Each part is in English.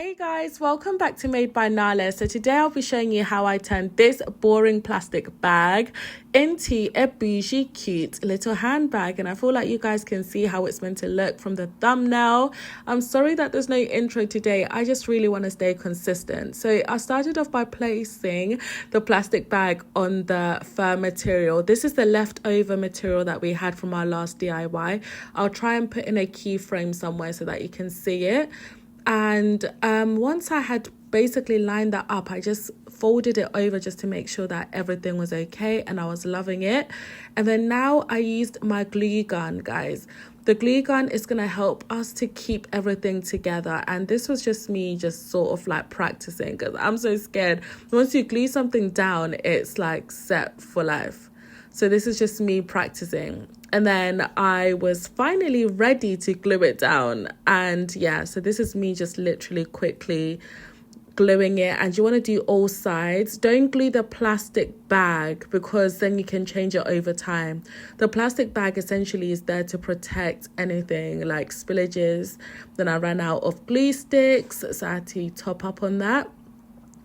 Hey guys, welcome back to Made by Nala. So today I'll be showing you how I turned this boring plastic bag into a bougie cute little handbag, and I feel like you guys can see how it's meant to look from the thumbnail. I'm sorry that there's no intro today. I just really want to stay consistent. So I started off by placing the plastic bag on the fur material. This is the leftover material that we had from our last DIY. I'll try and put in a keyframe somewhere so that you can see it. And once I had basically lined that up, I just folded it over just to make sure that everything was okay, and I was loving it. And then now I used my glue gun, guys. The glue gun is going to help us to keep everything together, and this was just me just sort of like practicing because I'm so scared. Once you glue something down, it's like set for life. So this is just me practicing. And then I was finally ready to glue it down. And yeah, so this is me just literally quickly gluing it. And you want to do all sides. Don't glue the plastic bag because then you can change it over time. The plastic bag essentially is there to protect anything like spillages. Then I ran out of glue sticks, so I had to top up on that.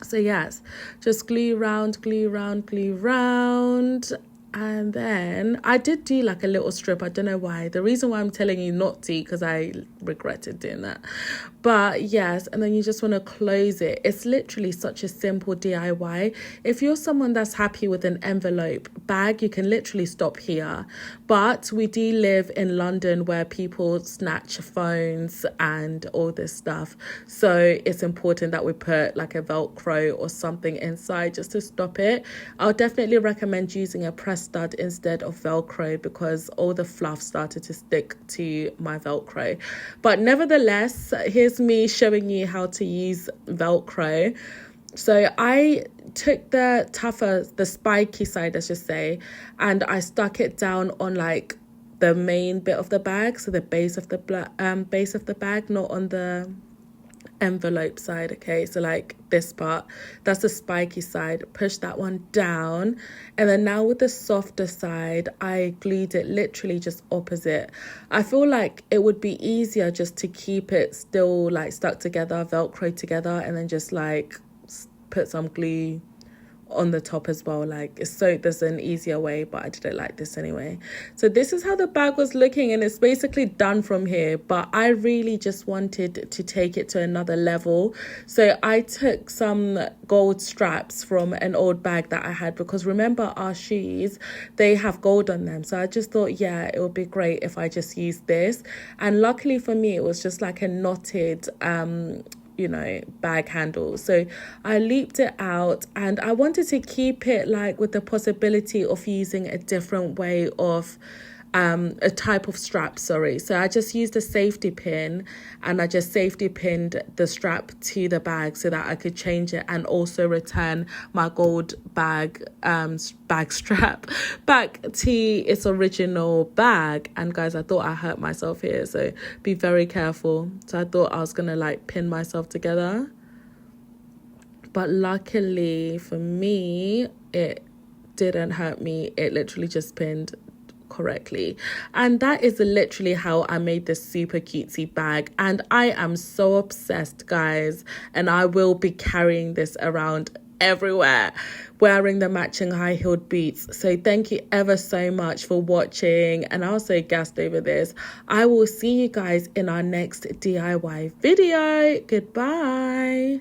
So yes, just glue round, glue round, glue round. And then I did do like a little strip. I don't know why. The reason why I'm telling you not to, because I regretted doing that. But yes, and then you just want to close it. It's literally such a simple DIY. If you're someone that's happy with an envelope bag, you can literally stop here. But we do live in London where people snatch phones and all this stuff. So it's important that we put like a Velcro or something inside just to stop it. I'll definitely recommend using a press stud instead of Velcro because all the fluff started to stick to my Velcro. But nevertheless, here's me showing you how to use Velcro. So I took the tougher, the spiky side, let's just say, and I stuck it down on like the main bit of the bag, so the base of the bag, not on the envelope side. Okay, so like this part, that's the spiky side. Push that one down, and then now with the softer side, I glued it literally just opposite. I feel like it would be easier just to keep it still like stuck together, Velcro together, and then just like put some glue on the top as well. Like there's an easier way, but I did it like this anyway. So this is how the bag was looking, and it's basically done from here, but I really just wanted to take it to another level. So I took some gold straps from an old bag that I had, because remember our shoes, they have gold on them. So I just thought, yeah, it would be great if I just used this. And luckily for me, it was just like a knotted bag handle. So I looped it out, and I wanted to keep it like with the possibility of using a different way of a type of strap, sorry. So I just used a safety pin, and I just safety pinned the strap to the bag so that I could change it and also return my gold bag strap back to its original bag. And guys, I thought I hurt myself here, so be very careful. So I thought I was gonna like pin myself together, but luckily for me, it didn't hurt me. It literally just pinned correctly. And that is literally how I made this super cutesy bag, and I am so obsessed, guys, and I will be carrying this around everywhere, wearing the matching high-heeled boots. So thank you ever so much for watching, and I'm so gassed over this. I will see you guys in our next DIY video. Goodbye.